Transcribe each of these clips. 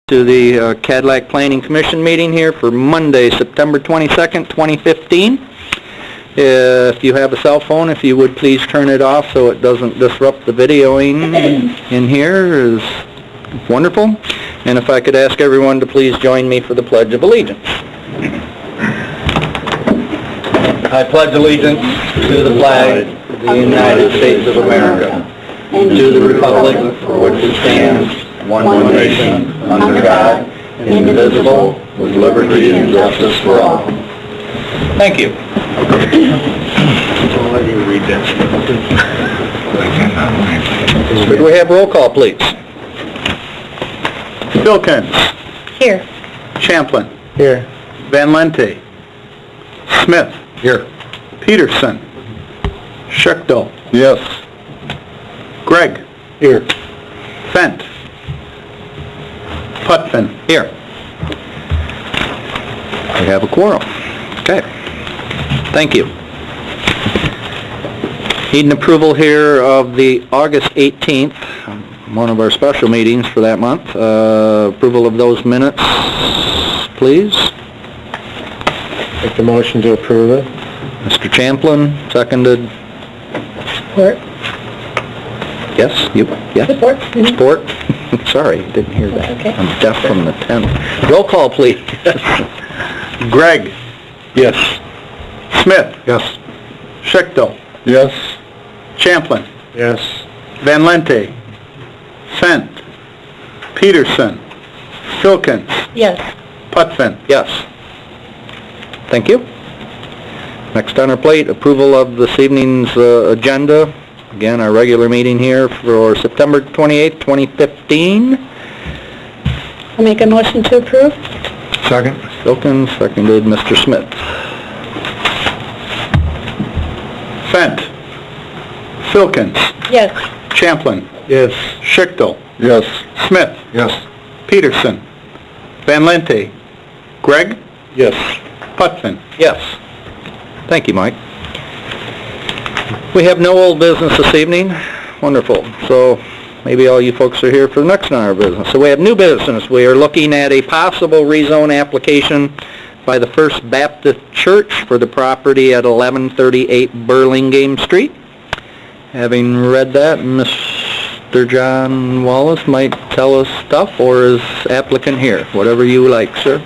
To the Cadillac Planning Commission meeting here for Monday, September 22nd, 2015. If you have a cell phone, if you would please turn it off so it doesn't disrupt the videoing in here is wonderful. And if I could ask everyone to please join me for the Pledge of Allegiance. I pledge allegiance to the flag of the United States of America and to the republic for which it stands, one nation, under God, indivisible, with liberty and justice for all. Thank you. I'll let you read that. Could we have roll call, please? Wilkins. Here. Champlin. Here. Van Lente. Smith. Here. Peterson. Schechtel. Yes. Gregg. Here. Fent. Putvin. Here. We have a quorum. Okay. Thank you. Need an approval here of the August 18th, one of our special meetings for that month. Approval of those minutes, please. Make the motion to approve it. Mr. Champlin, seconded. Support. Yes, you, yes? Support. Support. Sorry, didn't hear that. Okay. I'm deaf from the 10th. Roll call, please. Gregg. Yes. Smith. Yes. Schechtel. Yes. Champlin. Yes. Van Lente. Fent. Peterson. Wilkins. Yes. Putvin. Yes. Thank you. Next on our plate, approval of this evening's agenda. Again, our regular meeting here for September 28th, 2015. I'll make a motion to approve. Second. Wilkins, seconded Mr. Smith. Fent. Wilkins. Yes. Champlin. Yes. Schechtel. Yes. Smith. Yes. Peterson. Van Lente. Gregg. Yes. Putvin. Yes. Thank you, Mike. We have no old business this evening. Wonderful. So maybe all you folks are here for the next on our business. So we have new business. We are looking at a possible rezone application by the First Baptist Church for the property at 1138 Burlingame Street. Having read that, Mr. John Wallace might tell us stuff, or is applicant here? Whatever you like, sir.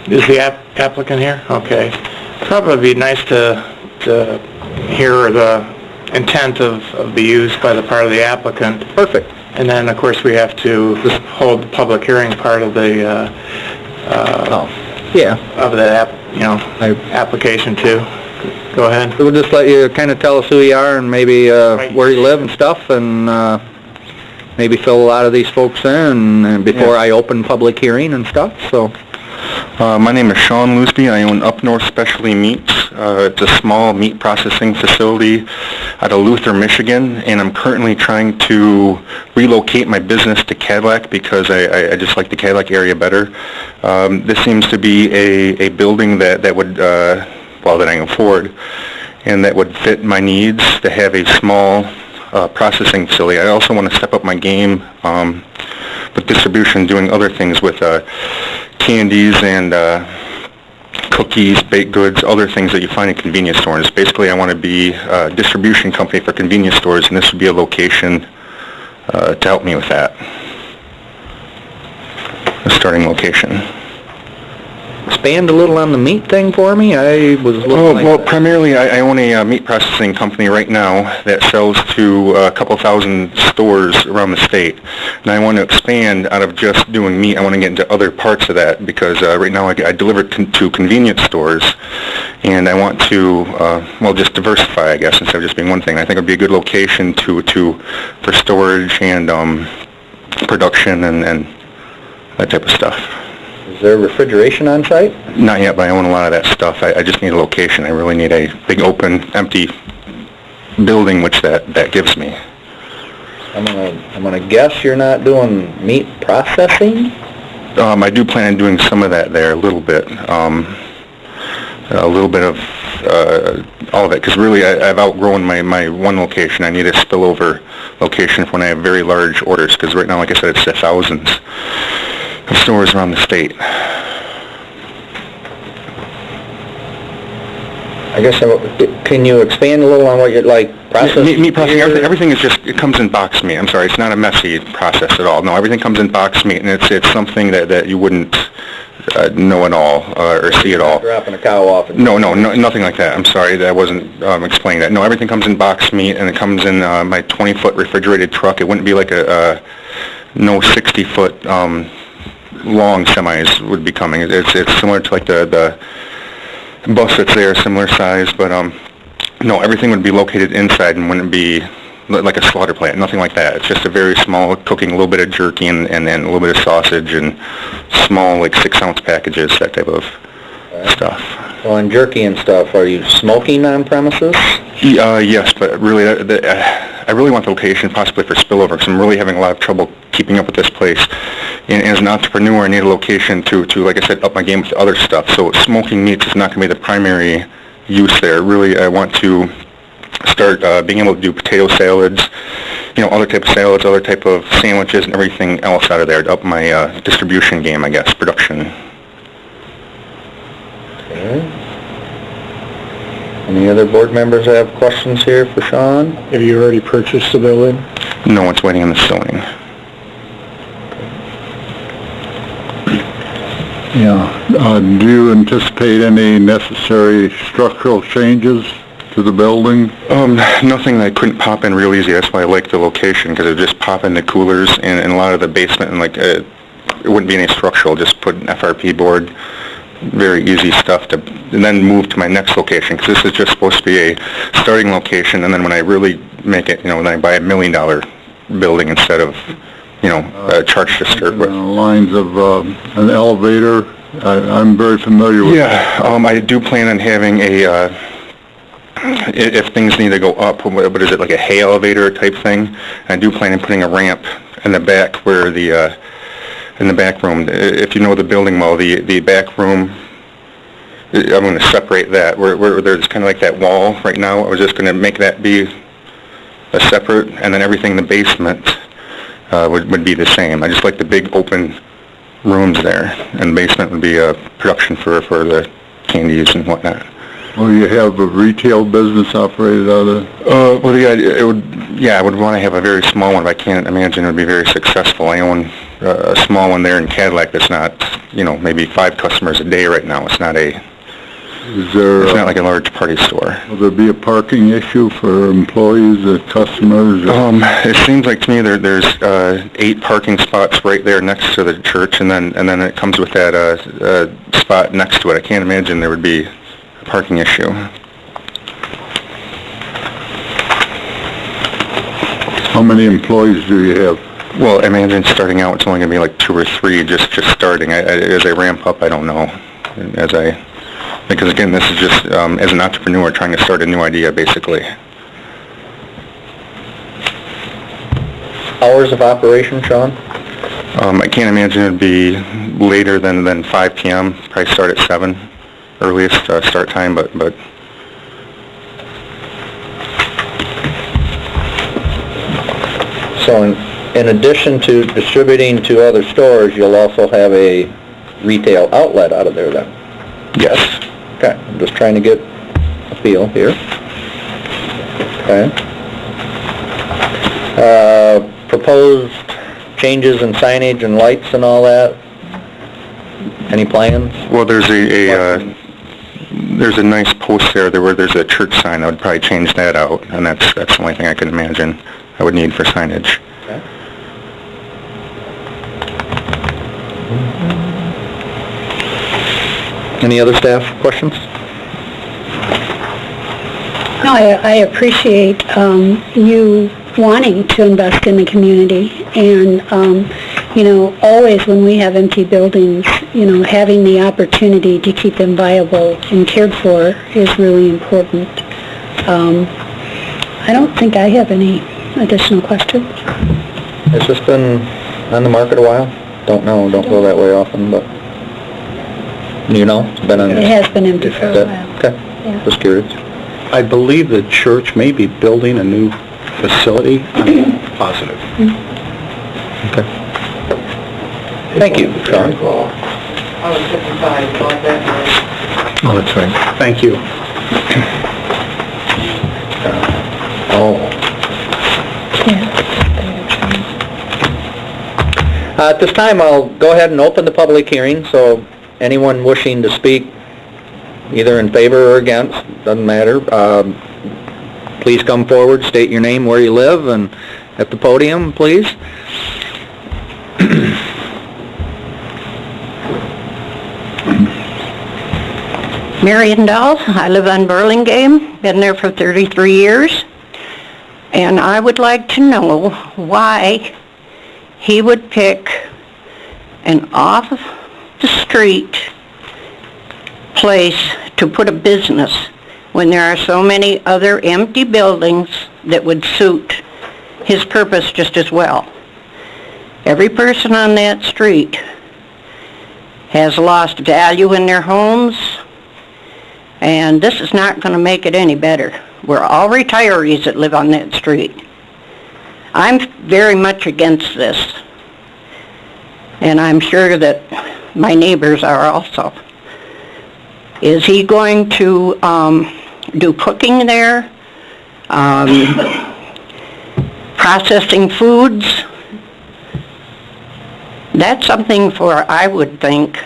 Is the applicant here? Okay. Probably be nice to hear the intent of the use by the part of the applicant. Perfect. And then, of course, we have to hold the public hearing part of the Yeah. of the application too. Go ahead. So we'll just let you kind of tell us who you are and maybe where you live and stuff, and maybe fill a lot of these folks in and before I open public hearing and stuff. So. My name is Sean Loosby. I own Up North Specialty Meats. It's a small meat processing facility out of Luther, Michigan, and I'm currently trying to relocate my business to Cadillac because I just like the Cadillac area better. This seems to be a building that would, that I can afford, and that would fit my needs to have a small processing facility. I also want to step up my game with distribution, doing other things with candies and cookies, baked goods, other things that you find in convenience stores. Basically, I want to be a distribution company for convenience stores, and this would be a location to help me with that. A starting location. Expand a little on the meat thing for me. I was looking Well, primarily I own a meat processing company right now that sells to a couple thousand stores around the state. And I want to expand out of just doing meat. I want to get into other parts of that because right now I deliver to convenience stores, and I want to, just diversify, I guess, instead of just being one thing. I think it would be a good location for storage and production and that type of stuff. Is there refrigeration on site? Not yet, but I own a lot of that stuff. I just need a location. I really need a big, open, empty building, which that gives me. I'm gonna guess you're not doing meat processing? I do plan on doing some of that there, a little bit. A little bit of all of it, because really I've outgrown my one location. I need a spillover location for when I have very large orders, because right now, like I said, it's the thousands of stores around the state. I guess, can you expand a little on what you're, like, process? Meat processing, everything is just, it comes in box meat. I'm sorry, it's not a messy process at all. No, everything comes in box meat, and it's something that you wouldn't know at all, or see at all. Dropping a cow off. No, nothing like that. I'm sorry, that wasn't explaining that. No, everything comes in box meat, and it comes in my 20-foot refrigerated truck. It wouldn't be like no 60-foot long semis would be coming. It's similar to like the bus that's there, similar size, but no, everything would be located inside and wouldn't be like a slaughter plant, nothing like that. It's just a very small, cooking a little bit of jerky and then a little bit of sausage and small, like 6-ounce packages, that type of stuff. Well, and jerky and stuff, are you smoking on premises? Yes, but really, I really want the location possibly for spillover, because I'm really having a lot of trouble keeping up with this place. And as an entrepreneur, I need a location to, like I said, up my game with other stuff. So smoking meats is not going to be the primary use there. Really, I want to start being able to do potato salads, other type of salads, other type of sandwiches, and everything else out of there to up my distribution game, I guess, production. Okay. Any other board members have questions here for Sean? Have you already purchased the building? No, it's waiting on the zoning. Yeah. Do you anticipate any necessary structural changes to the building? Nothing that I couldn't pop in real easy. That's why I like the location, because it just pop in the coolers and a lot of the basement, and like it wouldn't be any structural. Just put an FRP board, very easy stuff to, and then move to my next location, because this is just supposed to be a starting location, and then when I really make it, then I buy $1 million building instead of, a church to start with. Lines of an elevator. I'm very familiar with. Yeah, I do plan on having a, if things need to go up, what is it, like a hay elevator type thing? I do plan on putting a ramp in the back where the, in the back room. If you know the building well, the back room, I'm going to separate that, where there's kind of like that wall right now. I was just going to make that be a separate, and then everything in the basement would be the same. I just like the big open rooms there, and the basement would be a production for the candies and whatnot. Will you have a retail business operated out of? Well, yeah, I would want to have a very small one, but I can't imagine it would be very successful. I own a small one there in Cadillac that's not, maybe 5 customers a day right now. It's not it's not like a large party store. Will there be a parking issue for employees, customers? It seems like to me there's 8 parking spots right there next to the church, and then it comes with that spot next to it. I can't imagine there would be a parking issue. How many employees do you have? Well, I imagine starting out it's only going to be like 2 or 3 just starting. As I ramp up, I don't know. Because again, this is just as an entrepreneur trying to start a new idea, basically. Hours of operation, Sean? I can't imagine it'd be later than 5 p.m. Probably start at 7, earliest start time, but. So in addition to distributing to other stores, you'll also have a retail outlet out of there then? Yes. Okay, I'm just trying to get a feel here. Okay. Proposed changes in signage and lights and all that? Any plans? Well, there's a nice post there where there's a church sign. I would probably change that out, and that's the only thing I can imagine I would need for signage. Okay. Any other staff questions? No, I appreciate you wanting to invest in the community, and always when we have empty buildings, having the opportunity to keep them viable and cared for is really important. I don't think I have any additional questions. Has this been on the market a while? Don't go that way often, but it's been on. It has been empty for a while. Okay, Yeah. just curious. I believe the church may be building a new facility, I'm positive. Okay. Thank you, Sean. I was 55, like that. Oh, that's right. Thank you. At this time, I'll go ahead and open the public hearing, so anyone wishing to speak, either in favor or against, doesn't matter, please come forward, state your name, where you live, and at the podium, please. Marion Dahl, I live on Burlingame, been there for 33 years, and I would like to know why he would pick an off-the-street place to put a business when there are so many other empty buildings that would suit his purpose just as well. Every person on that street has lost value in their homes, and this is not going to make it any better. We're all retirees that live on that street. I'm very much against this, and I'm sure that my neighbors are also. Is he going to do cooking there, processing foods? That's something for, I would think,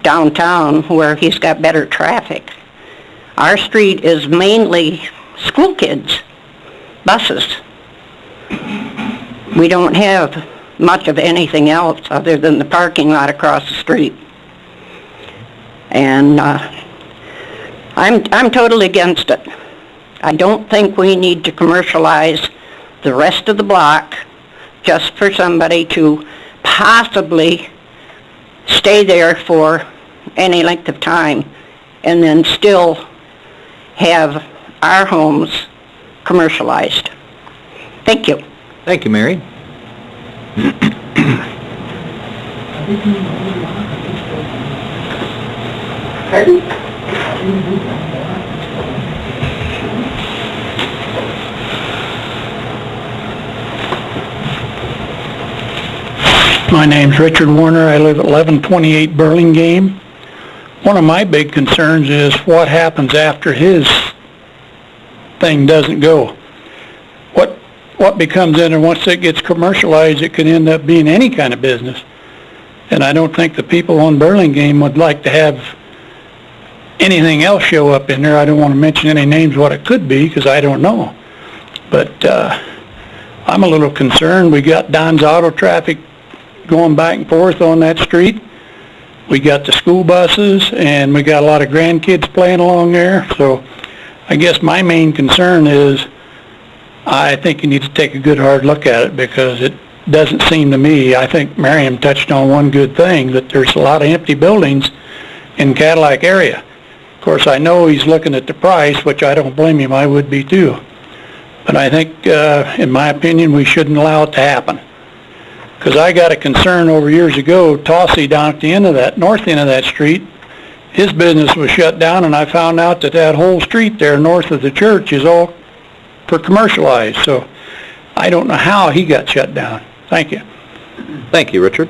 downtown where he's got better traffic. Our street is mainly school kids, buses. We don't have much of anything else other than the parking lot across the street. And I'm totally against it. I don't think we need to commercialize the rest of the block just for somebody to possibly stay there for any length of time and then still have our homes commercialized. Thank you. Thank you, Mary. Pardon? My name's Richard Warner. I live at 1128 Burlingame. One of my big concerns is what happens after his thing doesn't go. What becomes in there once it gets commercialized, it can end up being any kind of business. And I don't think the people on Burlingame would like to have anything else show up in there. I don't want to mention any names what it could be because I don't know. But I'm a little concerned. We got Don's Auto Traffic going back and forth on that street. We got the school buses, and we got a lot of grandkids playing along there. So I guess my main concern is I think you need to take a good hard look at it because it doesn't seem to me, I think Miriam touched on one good thing, that there's a lot of empty buildings in Cadillac area. Of course, I know he's looking at the price, which I don't blame him, I would be too. But I think, in my opinion, we shouldn't allow it to happen. Because I got a concern over years ago, Tossie down at the end of that, north end of that street, his business was shut down, and I found out that that whole street there north of the church is all for commercialized. So I don't know how he got shut down. Thank you. Thank you, Richard.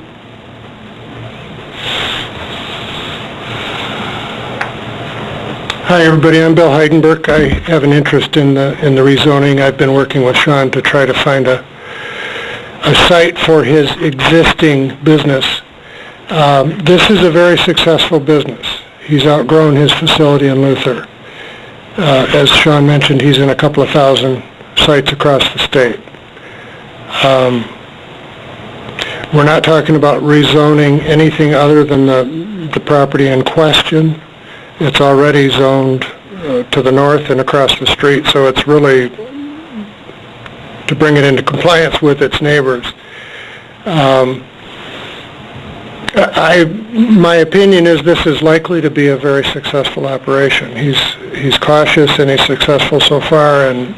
Hi, everybody. I'm Bill Heidenberg. I have an interest in the rezoning. I've been working with Sean to try to find a site for his existing business. This is a very successful business. He's outgrown his facility in Luther. As Sean mentioned, he's in a couple of thousand sites across the state. We're not talking about rezoning anything other than the property in question. It's already zoned to the north and across the street, so it's really to bring it into compliance with its neighbors. My opinion is this is likely to be a very successful operation. He's cautious and he's successful so far, and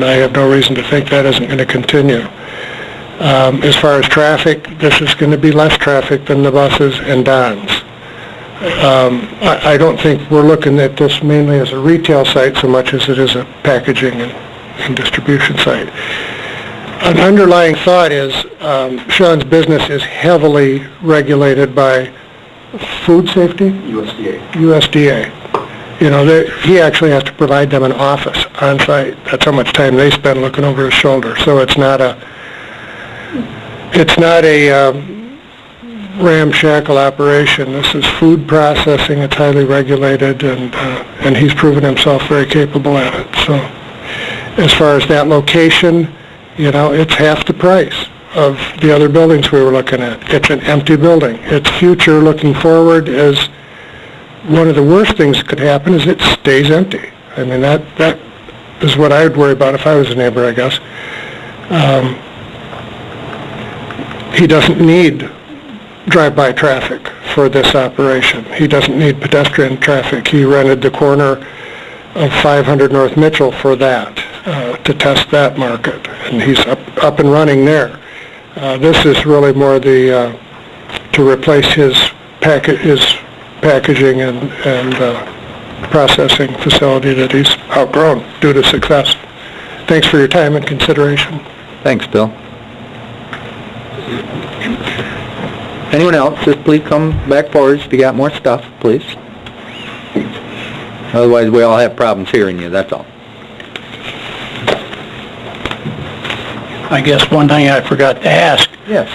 I have no reason to think that isn't going to continue. As far as traffic, this is going to be less traffic than the buses and Don's. I don't think we're looking at this mainly as a retail site so much as it is a packaging and distribution site. An underlying thought is Sean's business is heavily regulated by food safety? USDA. You know, he actually has to provide them an office on site. That's how much time they spend looking over his shoulder. So it's not a ramshackle operation. This is food processing. It's highly regulated, and he's proven himself very capable at it. So as far as that location, you know, it's half the price of the other buildings we were looking at. It's an empty building. Its future looking forward is one of the worst things that could happen is it stays empty. I mean, that is what I would worry about if I was a neighbor, I guess. He doesn't need drive-by traffic for this operation. He doesn't need pedestrian traffic. He rented the corner of 500 North Mitchell for that, to test that market, and he's up and running there. This is really more to replace his packaging and processing facility that he's outgrown due to success. Thanks for your time and consideration. Thanks, Bill. Anyone else, just please come back forward if you got more stuff, please. Otherwise, we all have problems hearing you, that's all. I guess one thing I forgot to ask, Yes.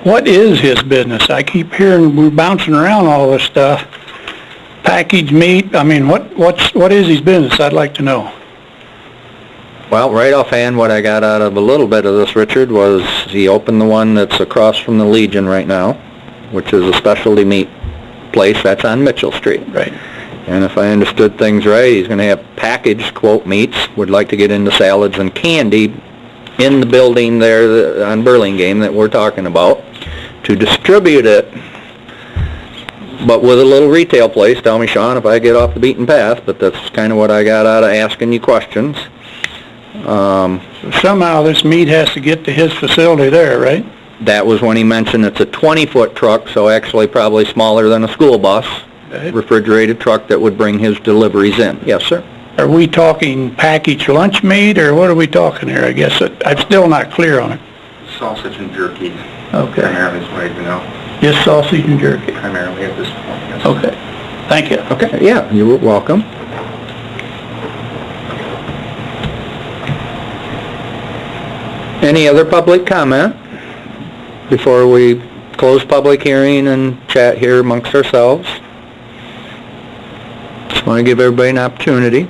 what is his business? I keep hearing we're bouncing around all this stuff. Packaged meat, I mean, what is his business? I'd like to know. Well, right offhand, what I got out of a little bit of this, Richard, was he opened the one that's across from the Legion right now, which is a specialty meat place that's on Mitchell Street. Right. And if I understood things right, he's going to have packaged, quote, meats, would like to get into salads and candy in the building there on Burlingame that we're talking about, to distribute it, but with a little retail place. Tell me, Sean, if I get off the beaten path, but that's kind of what I got out of asking you questions. Somehow this meat has to get to his facility there, right? That was when he mentioned it's a 20-foot truck, so actually probably smaller than a school bus, Right. refrigerated truck that would bring his deliveries in. Yes, sir? Are we talking packaged lunch meat, or what are we talking here? I guess I'm still not clear on it. Sausage and jerky, Okay. primarily is what I do know, Just sausage and jerky. primarily at this point, yes. Okay. Thank you. Okay, yeah, you're welcome. Any other public comment before we close public hearing and chat here amongst ourselves? Just want to give everybody an opportunity.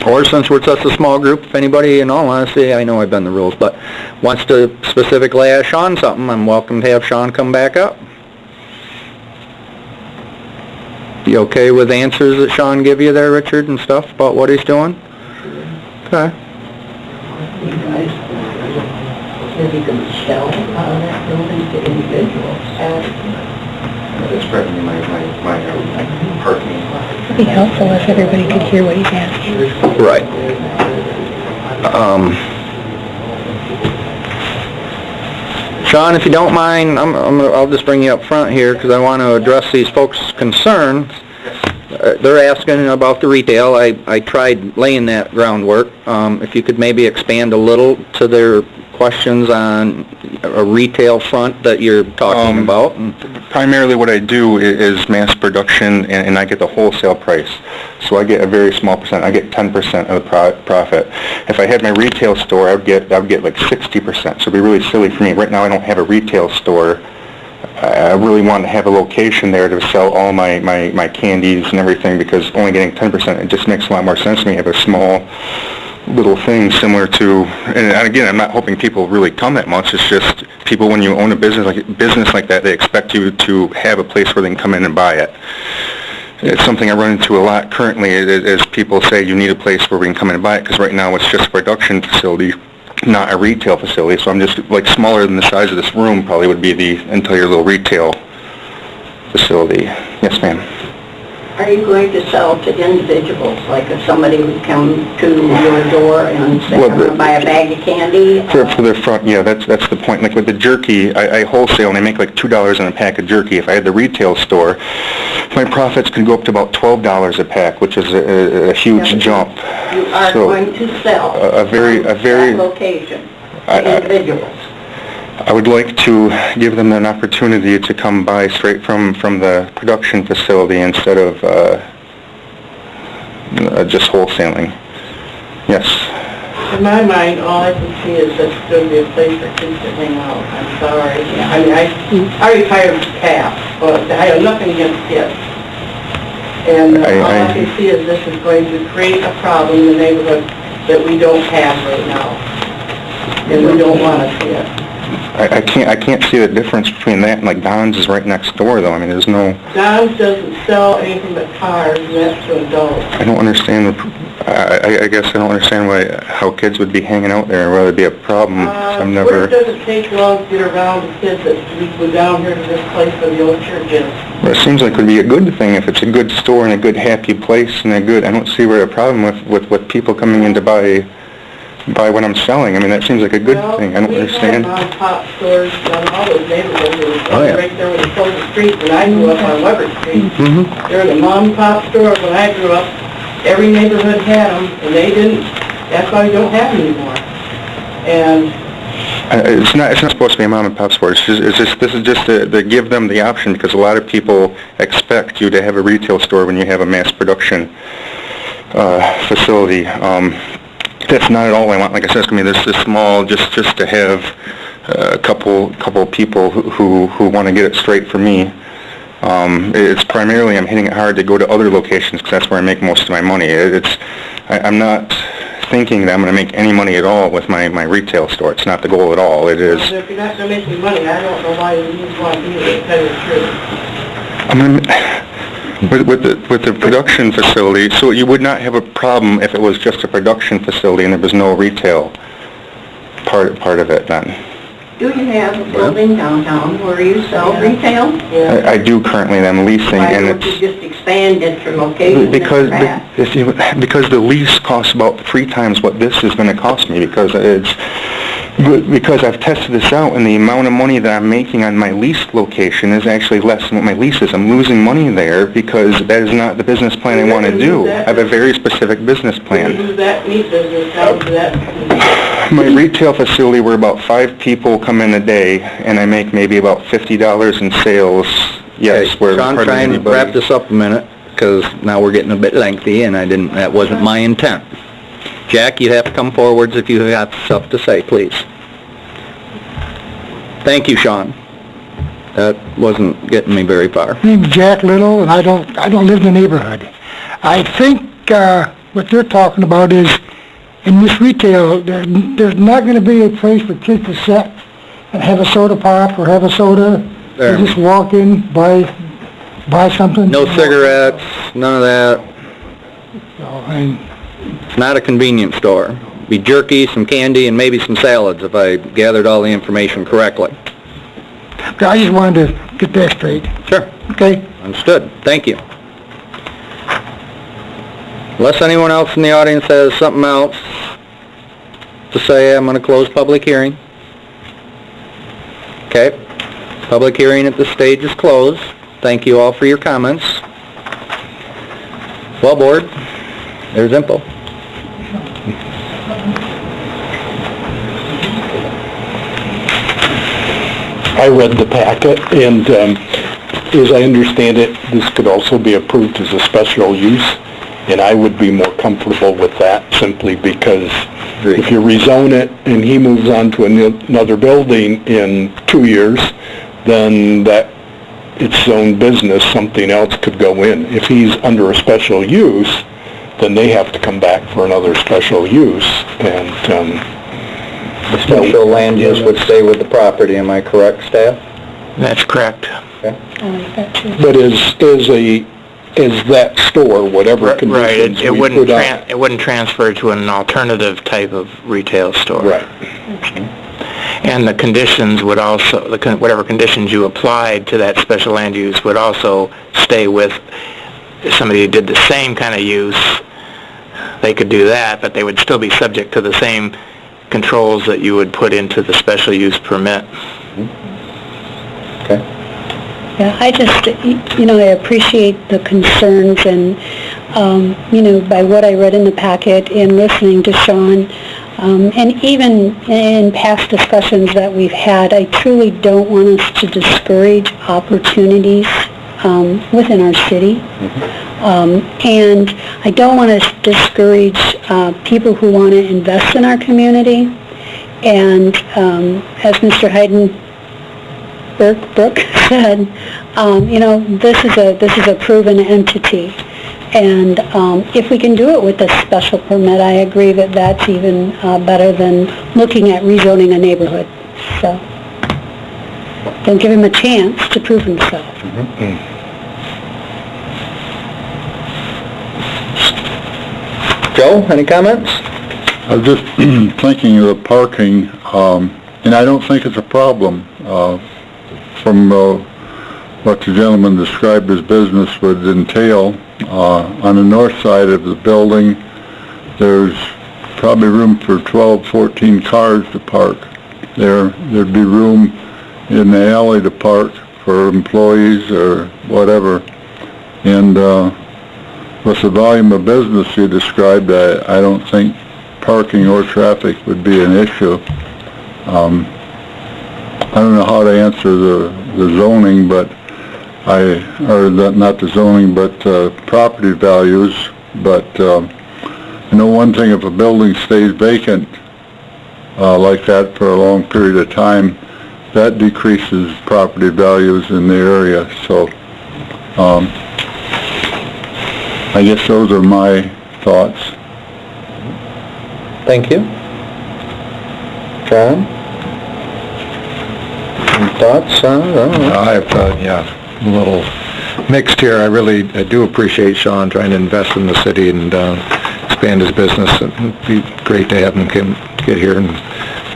Or since we're such a small group, if anybody, in all honesty, I know I've been the rules, but wants to specifically ask Sean something, I'm welcome to have Sean come back up. You okay with answers that Sean give you there, Richard, and stuff about what he's doing? Okay. Maybe you can sell that building to individuals. That's probably my parking. It'd be helpful if everybody could hear what he's asking. Right. Sean, if you don't mind, I'll just bring you up front here because I want to address these folks' concerns. They're asking about the retail. I tried laying that groundwork. If you could maybe expand a little to their questions on a retail front that you're talking about. Primarily what I do is mass production, and I get the wholesale price. So I get a very small percent. I get 10% of the profit. If I had my retail store, I would get like 60%. So it'd be really silly for me. Right now I don't have a retail store. I really want to have a location there to sell all my candies and everything, because only getting 10%, it just makes a lot more sense to me. Have a small little thing similar to, and again, I'm not hoping people really come that much. It's just people, when you own a business like that, they expect you to have a place where they can come in and buy it. It's something I run into a lot currently, is people say you need a place where we can come in and buy it, because right now it's just a production facility, not a retail facility. So I'm just like smaller than the size of this room probably would be the entire little retail facility. Yes, ma'am. Are you going to sell to individuals? Like if somebody would come to your door and say, Well, I'm going to buy a bag of candy? For the front, yeah, that's the point. Like with the jerky, I wholesale and I make like $2 on a pack of jerky. If I had the retail store, my profits could go up to about $12 a pack, which is a huge jump. You are So, going to sell a very that location to individuals. I would like to give them an opportunity to come buy straight from the production facility instead of just wholesaling. Yes. In my mind, all I can see is that it's going to be a place for kids to hang out. I'm sorry. I mean, I retired calf, but I have nothing against kids. And all I can see is this is going to create a problem in the neighborhood that we don't have right now. And we don't want to see it. I can't see the difference between that and like Don's is right next door though. I mean, there's no... Don's doesn't sell anything but cars, and that's to adults. I don't understand I guess I don't understand how kids would be hanging out there, whether it'd be a problem. I've never... It doesn't take long to get around the kids that we go down here to this place where the old church is. Well, it seems like it would be a good thing if it's a good store and a good happy place and I don't see where a problem with people coming in to buy what I'm selling. I mean, that seems like a good thing. I don't understand. We had mom-and-pop stores on all those neighborhoods. It was right there where the closest street when I grew up on Weber Street. There was a mom-and-pop store when I grew up. Every neighborhood had them, and they didn't. That's why we don't have them anymore. And it's not supposed to be a mom-and-pop store. This is just to give them the option because a lot of people expect you to have a retail store when you have a mass production facility. That's not at all I want. Like I said, it's going to be this small, just to have a couple people who want to get it straight for me. It's primarily I'm hitting it hard to go to other locations because that's where I make most of my money. I'm not thinking that I'm going to make any money at all with my retail store. It's not the goal at all. It is. If you're not going to make any money, I don't know why you want to be there, to tell you the truth. I'm going to... With the production facility, so you would not have a problem if it was just a production facility and there was no retail part of it then? Do you have a building downtown where you sell retail? Yeah. I do currently. I'm leasing, Why and don't you just expand it for locations because the lease costs about 3 times what this is going to cost me because I've tested this out, and the amount of money that I'm making on my leased location is actually less than what my lease is. I'm losing money there because that is not the business plan I want to do. I have a very specific business plan. Do that meat business down to that. My retail facility, where about 5 people come in a day, and I make maybe about $50 in sales. Yes, Okay, Sean, try and wrap this up a minute, because now we're getting a bit lengthy, and that wasn't my intent. Jack, you have to come forwards if you have stuff to say, please. Thank you, Sean. That wasn't getting me very far. My name's Jack Little, and I don't live in the neighborhood. I think what they're talking about is in this retail, there's not going to be a place for kids to sit and have a soda pop or have a soda. They just walk in, buy something. No cigarettes, none of that. So, It's not a convenience store. Be jerky, some candy, and maybe some salads if I gathered all the information correctly. I just wanted to get that straight. Sure. Okay? Understood. Thank you. Unless anyone else in the audience has something else to say, I'm going to close public hearing. Okay. Public hearing at this stage is closed. Thank you all for your comments. Well, board, there's info. I read the packet, and as I understand it, this could also be approved as a special use, and I would be more comfortable with that simply because if you rezone it and he moves on to another building in 2 years, then that its own business, something else could go in. If he's under a special use, then they have to come back for another special use, and The special land use would stay with the property, am I correct, staff? That's correct. Okay. but as that store, whatever conditions Right, we put on. it wouldn't transfer to an alternative type of retail store. Right. And the conditions would also, whatever conditions you applied to that special land use would also stay with, if somebody did the same kind of use, they could do that, but they would still be subject to the same controls that you would put into the special use permit. Okay. Yeah, I just, I appreciate the concerns and, by what I read in the packet and listening to Sean, and even in past discussions that we've had, I truly don't want us to discourage opportunities within our city. And I don't want to discourage people who want to invest in our community. And as Mr. Heidenberg said, this is a proven entity. And if we can do it with a special permit, I agree that that's even better than looking at rezoning a neighborhood. So don't give him a chance to prove himself. Joe, any comments? I was just thinking of the parking, and I don't think it's a problem. From what the gentleman described his business would entail, on the north side of the building, there's probably room for 12, 14 cars to park there. There'd be room in the alley to park for employees or whatever. And with the volume of business you described, I don't think parking or traffic would be an issue. I don't know how to answer the zoning, but not the zoning, but property values. But I know one thing: if a building stays vacant like that for a long period of time, that decreases property values in the area. So I guess those are my thoughts. Thank you. John? Any thoughts? I've, a little mixed here. I do appreciate Sean trying to invest in the city and expand his business. It'd be great to have him get here and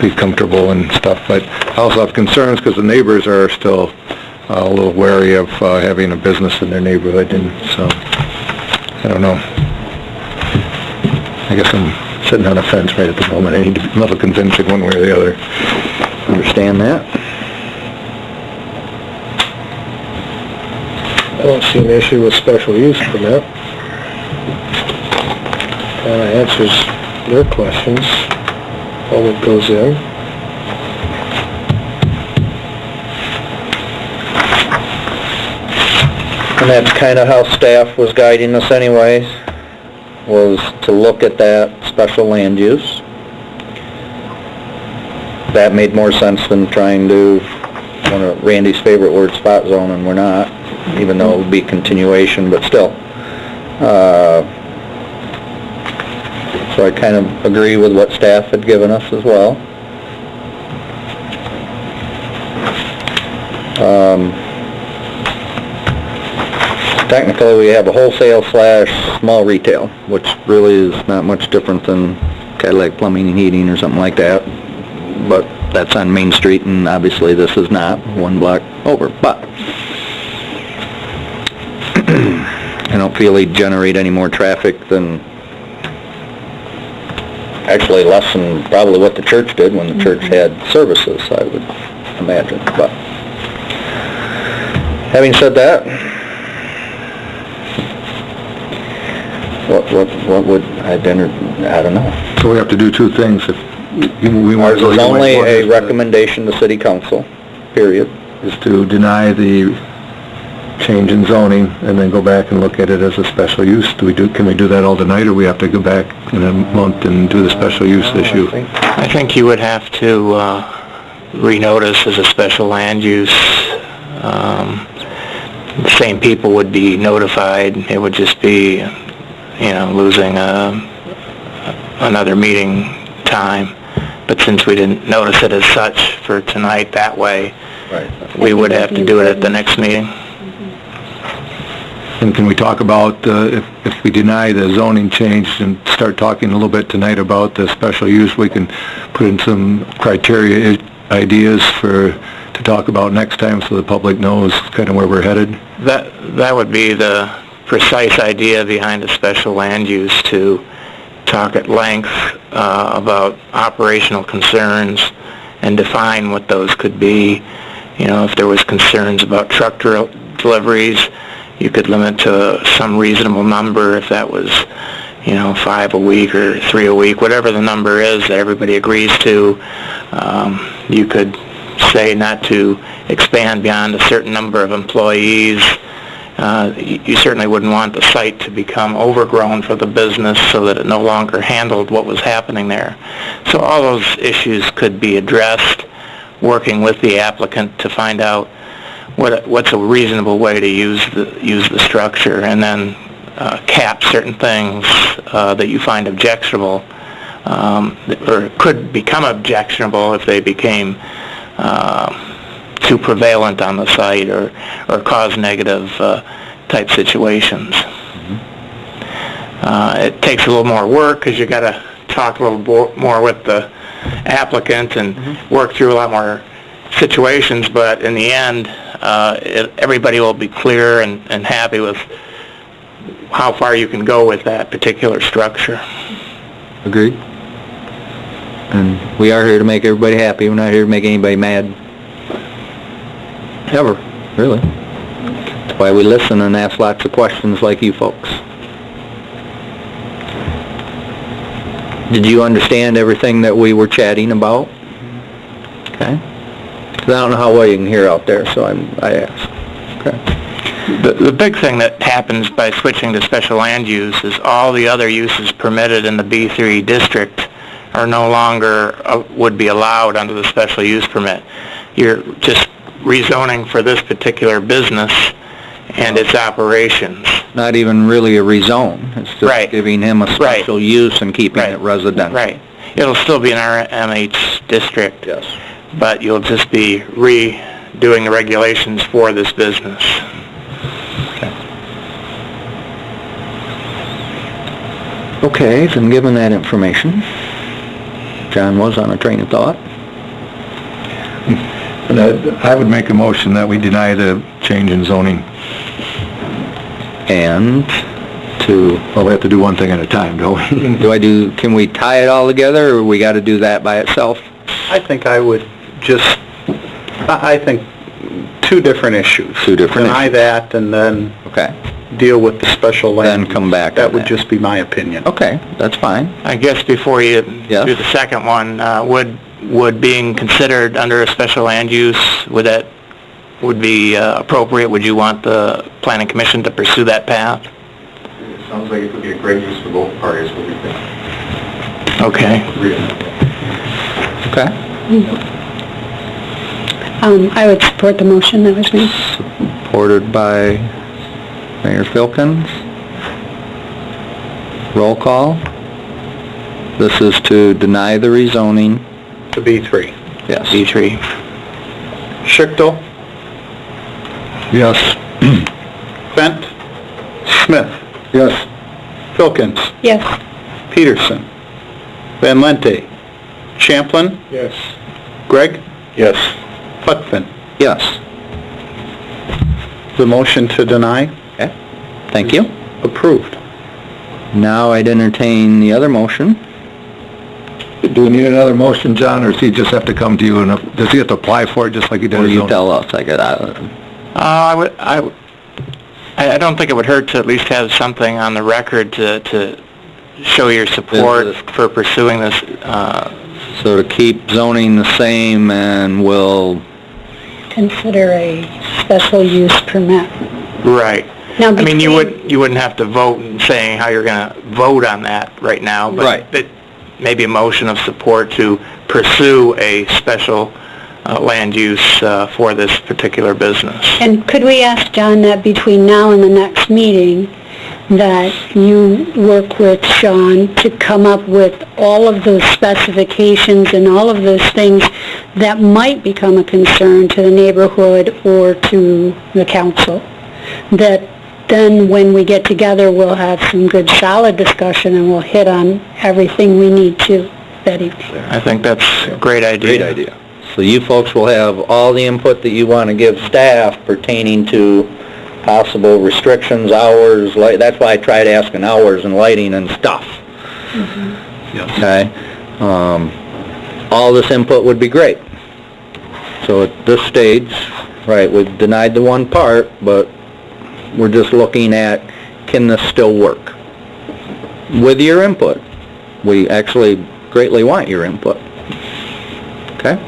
be comfortable and stuff, but I also have concerns because the neighbors are still a little wary of having a business in their neighborhood, and so, I don't know. I guess I'm sitting on a fence right at the moment. I need to be a little convincing one way or the other. Understand that. I don't see an issue with special use permit. Kind of answers their questions, all that goes in. And that's kind of how staff was guiding us anyways, was to look at that special land use. That made more sense than trying to, one of Randy's favorite words, spot zone, and we're not, even though it would be continuation, but still. So I kind of agree with what staff had given us as well. Technically, we have a wholesale / small retail, which really is not much different than Cadillac Plumbing and Heating or something like that. But that's on Main Street, and obviously this is not, one block over. But I don't feel he'd generate any more traffic than, actually less than probably what the church did when the church had services, I would imagine. But having said that, what would I don't know. So we have to do two things. If we want Ours to is only a recommendation to city council, period. is to deny the change in zoning and then go back and look at it as a special use. Can we do that all tonight, or we have to go back in a month and do the special use issue? I think you would have to renotice as a special land use. The same people would be notified. It would just be, losing another meeting time. But since we didn't notice it as such for tonight that way, Right. we would have to do it at the next meeting. And can we talk about, if we deny the zoning change and start talking a little bit tonight about the special use, we can put in some criteria, ideas to talk about next time so the public knows kind of where we're headed? That would be the precise idea behind a special land use, to talk at length about operational concerns and define what those could be, if there was concerns about truck deliveries, you could limit to some reasonable number if that was, 5 a week or 3 a week, whatever the number is that everybody agrees to. You could say not to expand beyond a certain number of employees. You certainly wouldn't want the site to become overgrown for the business so that it no longer handled what was happening there. So all those issues could be addressed, working with the applicant to find out what's a reasonable way to use the structure, and then cap certain things that you find objectionable, or could become objectionable if they became too prevalent on the site or cause negative type situations. It takes a little more work because you got to talk a little more with the applicant and work through a lot more situations, but in the end, everybody will be clear and happy with how far you can go with that particular structure. Agreed. And we are here to make everybody happy. We're not here to make anybody mad. Ever, really. That's why we listen and ask lots of questions like you folks. Did you understand everything that we were chatting about? Okay. 'Cause I don't know how well you can hear out there, so I ask. Okay. The big thing that happens by switching to special land use is all the other uses permitted in the B3 district are no longer would be allowed under the special use permit. You're just rezoning for this particular business and its operations. Not even really a rezone. It's just giving him a special use and keeping it residential. Right. It'll still be an RMH district. Yes. But you'll just be redoing the regulations for this business. Okay, so I'm given that information. John was on a train of thought. I would make a motion that we deny the change in zoning. And Well, we have to do one thing at a time, don't we? Can we tie it all together, or we got to do that by itself? I think I would just, I think two different issues. Deny that and then deal with the special land. Then come back. That would just be my opinion. Okay, that's fine. I guess before you do the second one, would being considered under a special land use, would be appropriate? Would you want the Planning Commission to pursue that path? It sounds like it could be a great use for both parties, what do you think? Okay. Okay. I would support the motion that was made. Supported by Mayor Filkins. Roll call. This is to deny the rezoning. To B3. Yes. B3. Schichtel, Yes. Fent, Smith, Yes. Filkins, Yes. Peterson, Van Lente, Champlin, Yes. Gregg, Yes. Putphin. Yes. The motion to deny? Okay. Thank you. Approved. Now I'd entertain the other motion. Do we need another motion, John, or does he just have to come to you, and does he have to apply for it just like he did Or his you own? tell us. I don't think it would hurt to at least have something on the record to show your support for pursuing this. So to keep zoning the same, and we'll... Consider a special use permit. Right. Now, I mean, you wouldn't have to vote and saying how you're going to vote on that right now, but maybe a motion of support to pursue a special land use for this particular business. And could we ask John that between now and the next meeting, that you work with Sean to come up with all of those specifications and all of those things that might become a concern to the neighborhood or to the council, that then when we get together, we'll have some good solid discussion and we'll hit on everything we need to that evening. I think that's a great idea. Great idea. So you folks will have all the input that you want to give staff pertaining to possible restrictions, hours, that's why I tried asking hours and lighting and stuff. Okay? All this input would be great. So at this stage, Right, we've denied the one part, but we're just looking at, can this still work? With your input. We actually greatly want your input. Okay?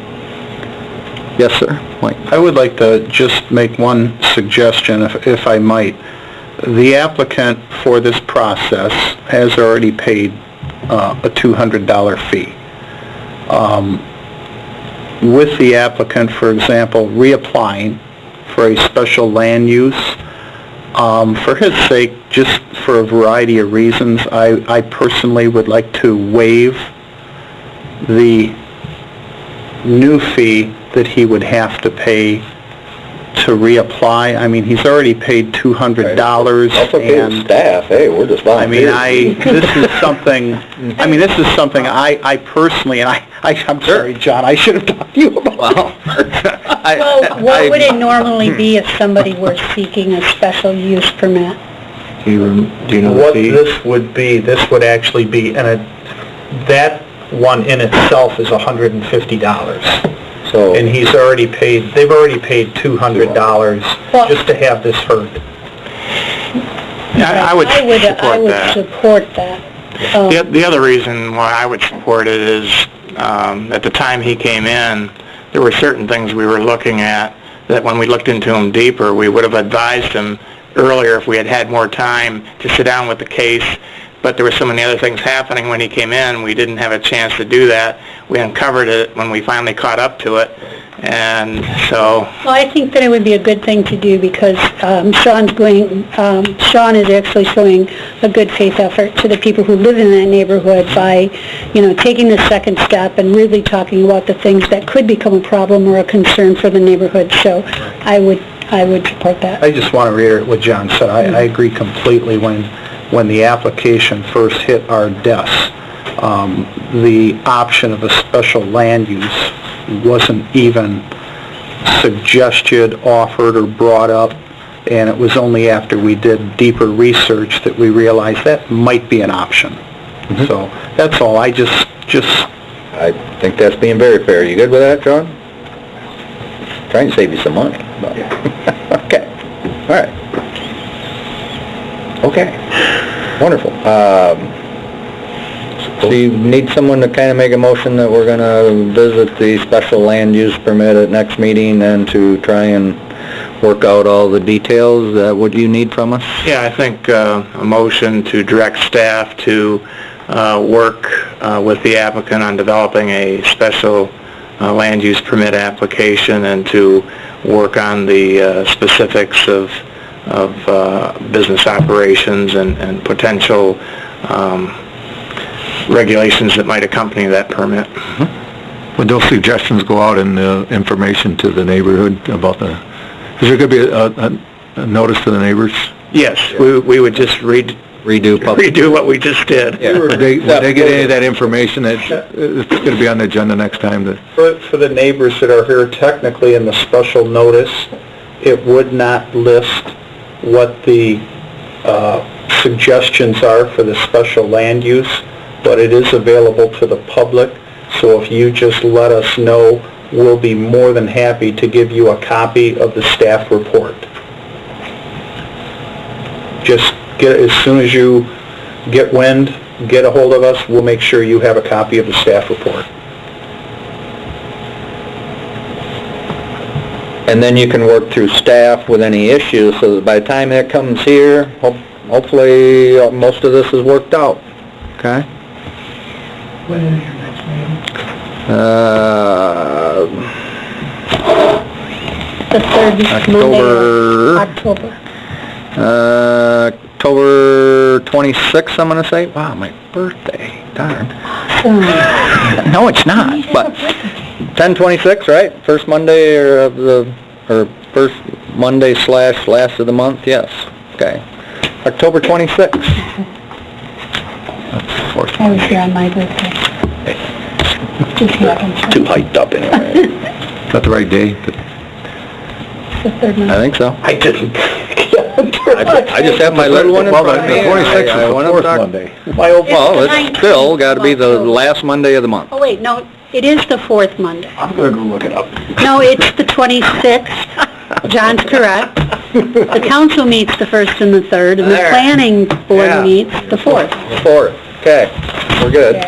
Yes, sir. Mike? I would like to just make one suggestion, if I might. The applicant for this process has already paid a $200 fee. With the applicant, for example, reapplying for a special land use, for his sake, just for a variety of reasons, I personally would like to waive the new fee that he would have to pay to reapply. I mean, he's already paid $200, and staff, hey, we're just volunteers. this is something I personally, and I'm sorry, John, I should have talked to you about. Well, what would it normally be if somebody were seeking a special use permit? Do you know What the fee? this would be, this would actually be, and that one in itself is $150. So, And they've already paid $200 just to have this heard. I would support that. Support that. The other reason why I would support it is, at the time he came in, there were certain things we were looking at that when we looked into them deeper, we would have advised him earlier if we had had more time to sit down with the case. But there were so many other things happening when he came in, we didn't have a chance to do that. We uncovered it when we finally caught up to it, and so... Well, I think that it would be a good thing to do because Sean is actually showing a good faith effort to the people who live in that neighborhood by, taking the second step and really talking about the things that could become a problem or a concern for the neighborhood. So I would support that. I just want to reiterate what John said. I agree completely. When the application first hit our desk, the option of a special land use wasn't even suggested, offered, or brought up, and it was only after we did deeper research that we realized that might be an option. Mm-hmm. So that's all. I just I think that's being very fair. You good with that, John? Trying to save you some money. But okay. All right. Okay. Wonderful. So you need someone to kind of make a motion that we're going to visit the special land use permit at next meeting and to try and work out all the details. Is that what you need from us? Yeah, I think a motion to direct staff to work with the applicant on developing a special land use permit application and to work on the specifics of business operations and potential regulations that might accompany that permit. Mm-hmm. Would those suggestions go out in the information to the neighborhood about is there going to be a notice to the neighbors? Yes, we would just redo what we just did. Yeah. Would they get any of that information that it's going to be on the agenda next time? for the neighbors that are here, technically in the special notice, it would not list what the suggestions are for the special land use, but it is available to the public. So if you just let us know, we'll be more than happy to give you a copy of the staff report. Just as soon as you get wind, get a hold of us, we'll make sure you have a copy of the staff report. And then you can work through staff with any issues so that by the time that comes here, hopefully most of this is worked out. Okay? When is your next meeting? The third Monday of October. October 26th, I'm going to say. Wow, my birthday. Darn. No, it's not. But 10/26, right? First Monday or first Monday / last of the month. Yes. Okay. October 26th. I was here on my birthday. Just happens. Too hyped up anyway. Is that the right day? The third Monday. I think so. I didn't. I just have my little one in front of me. The 26th is the fourth Monday. Well, it's still got to be the last Monday of the month. Oh, wait, no, it is the fourth Monday. I'm going to go look it up. No, it's the 26th. John's correct. The council meets the 1st and the 3rd, and the There. planning board Yeah. meets the 4th. The 4th, okay, we're good.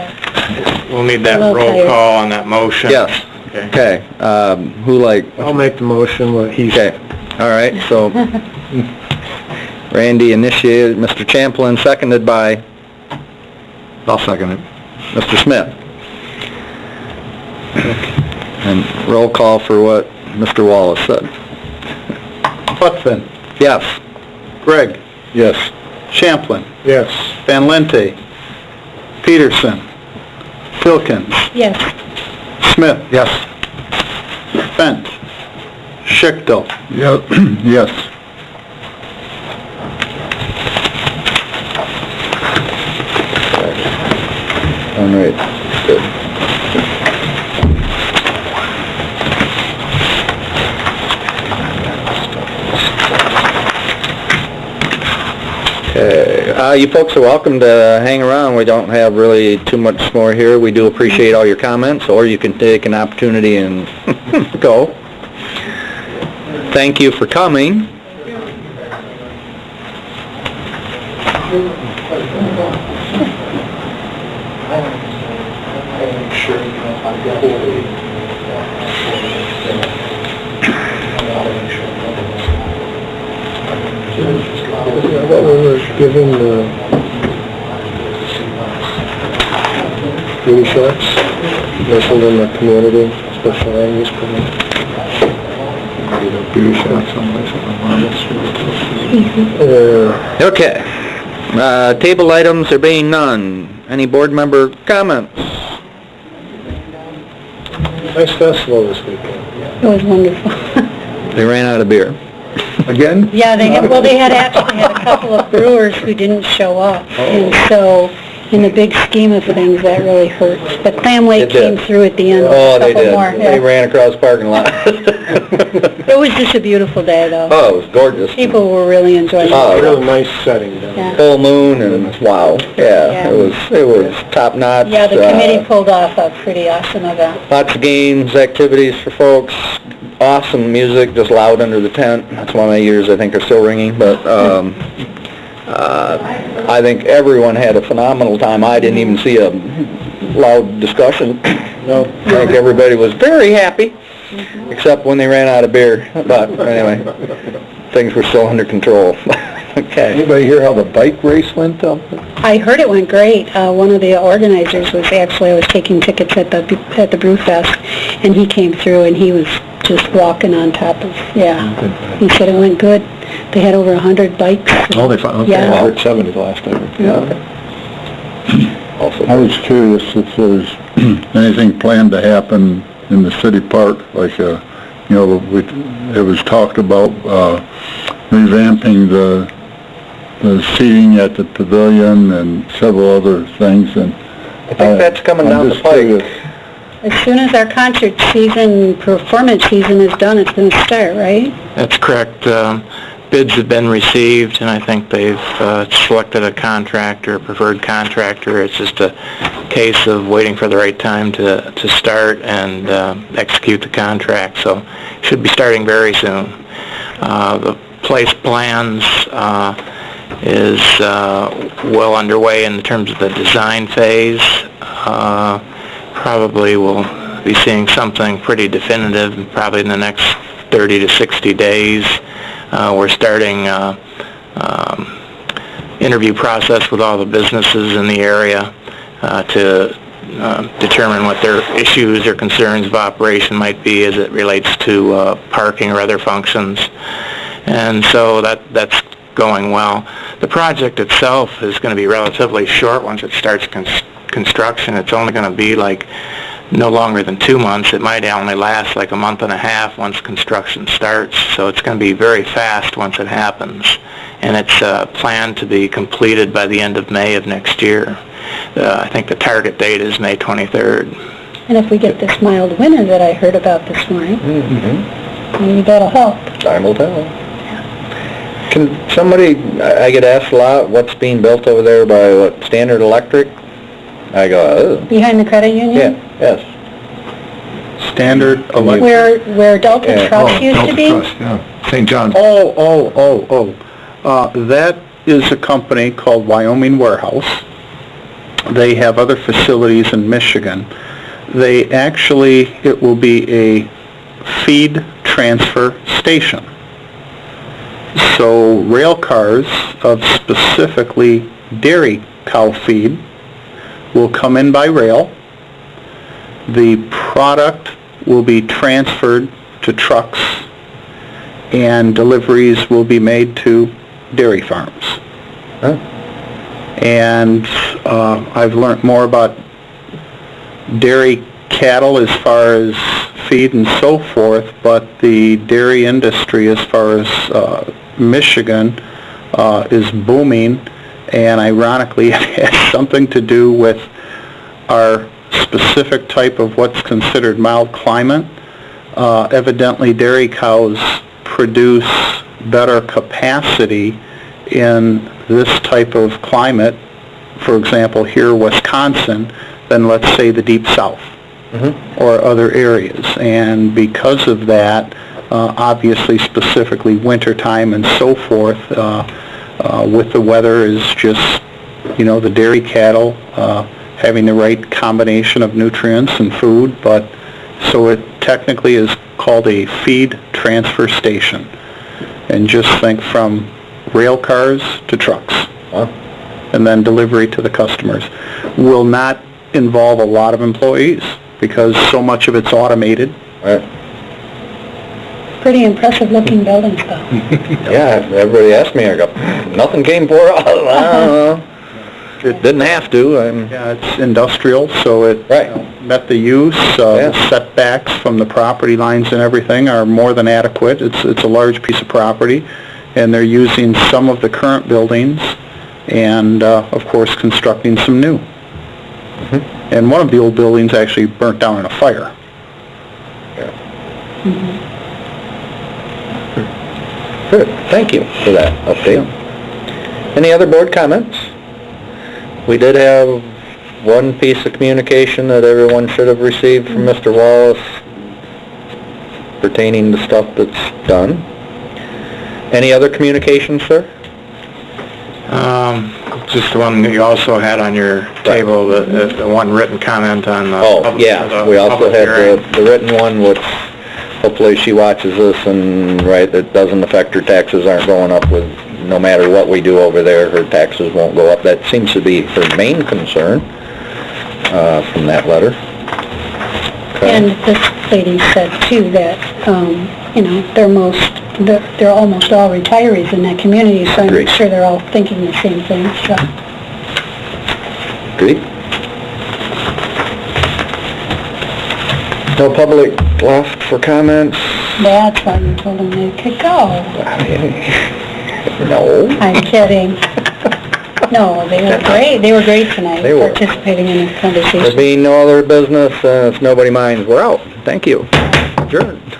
We'll need that A little roll tired. call on that motion. Yes, Okay. okay, who like, I'll make the motion, what he's... okay, all right, so Randy initiated, Mr. Champlin, seconded by I'll second it. Mr. Smith. And roll call for what Mr. Wallace said. Putvin, Yes. Gregg, Yes. Champlin, Yes. Van Lente, Peterson, Filkins, Yes. Smith, Yes. Fent, Schichtel. Yeah, yes. All right, good. Okay, you folks are welcome to hang around. We don't have really too much more here. We do appreciate all your comments, or you can take an opportunity and go. Thank you for coming. What we were giving the beauty shops, nestled in the community, special land use permit. Beauty shops on Marble Street. Okay. Table items, there being none. Any board member comments? Nice festival this weekend. It was wonderful. They ran out of beer. Again? Yeah, they had actually had a couple of brewers who didn't show up, and so, in the big scheme of things, that really hurts. But Clam Lake It did. came through at the end with Oh, a they couple did. more. They Yeah. ran across the parking lot. It was just a beautiful day, though. Oh, it was gorgeous. People were really enjoying Oh, it. Real nice setting down Yeah. Full moon and wow. Yeah, it was top notch. Yeah, the committee pulled off a pretty awesome event. Lots of games, activities for folks. Awesome music, just loud under the tent. That's why my ears, I think, are still ringing. But I think everyone had a phenomenal time. I didn't even see a loud discussion. No, I think everybody was very happy, except when they ran out of beer. But anyway, things were still under control. Okay. Anybody hear how the bike race went up? I heard it went great. One of the organizers was actually, I was taking tickets at the Brew Fest, and he came through and he was just walking on top of, he said it went good. They had over 100 bikes. Oh, they found, okay. Yeah. I heard 70 the last time. Also, I was curious if there's anything planned to happen in the city park, like, it was talked about, revamping the seating at the pavilion and several other things, and I think that's coming down the pike. As soon as our concert season, performance season is done, it's going to start, right? That's correct. Bids have been received, and I think they've selected a contractor, a preferred contractor. It's just a case of waiting for the right time to start and execute the contract. So should be starting very soon. The place plans is well underway in terms of the design phase. Probably we'll be seeing something pretty definitive probably in the next 30 to 60 days. We're starting interview process with all the businesses in the area to determine what their issues or concerns of operation might be as it relates to parking or other functions. And so that's going well. The project itself is going to be relatively short once it starts construction. It's only going to be like no longer than 2 months. It might only last like a month and a half once construction starts. So it's going to be very fast once it happens. And it's planned to be completed by the end of May of next year. I think the target date is May 23rd. And if we get this mild winter that I heard about this morning, maybe that'll help. Time will tell. Can somebody, I get asked a lot, what's being built over there by what, Standard Electric? I go, oh. Behind the credit union? Yeah, yes. Standard Electric. Where Delta Trust used to be? St. John's. That is a company called Wyoming Warehouse. They have other facilities in Michigan. It will be a feed transfer station. So rail cars of specifically dairy cow feed will come in by rail. The product will be transferred to trucks, and deliveries will be made to dairy farms. And I've learned more about dairy cattle as far as feed and so forth, but the dairy industry as far as Michigan is booming, and ironically it has something to do with our specific type of what's considered mild climate. Evidently dairy cows produce better capacity in this type of climate, for example here Wisconsin, than let's say the deep south or other areas. And because of that, obviously specifically wintertime and so forth, with the weather is just, the dairy cattle having the right combination of nutrients and food, but so it technically is called a feed transfer station. And just think from rail cars to trucks, and then delivery to the customers. Will not involve a lot of employees because so much of it's automated. Pretty impressive looking buildings though. Yeah, everybody asked me, I go, nothing came for us. I don't know. It didn't have to. Yeah, it's industrial, so it met the use. The setbacks from the property lines and everything are more than adequate. It's a large piece of property, and they're using some of the current buildings and, of course, constructing some new. And one of the old buildings actually burnt down in a fire. Good. Thank you for that update. Any other board comments? We did have one piece of communication that everyone should have received from Mr. Wallace pertaining to stuff that's done. Any other communications, sir? Just the one that you also had on your table, the one written comment on the... We also had the written one, which hopefully she watches this and, it doesn't affect her taxes, aren't going up with, no matter what we do over there, her taxes won't go up. That seems to be her main concern from that letter. And this lady said too that, they're almost all retirees in that community, so I'm sure they're all thinking the same thing, so. Agreed. No public left for comments? That's why you told them they could go. No. I'm kidding. No, they were great. They were great tonight, participating in this conversation. There being no other business, if nobody minds, we're out. Thank you. Adjourned.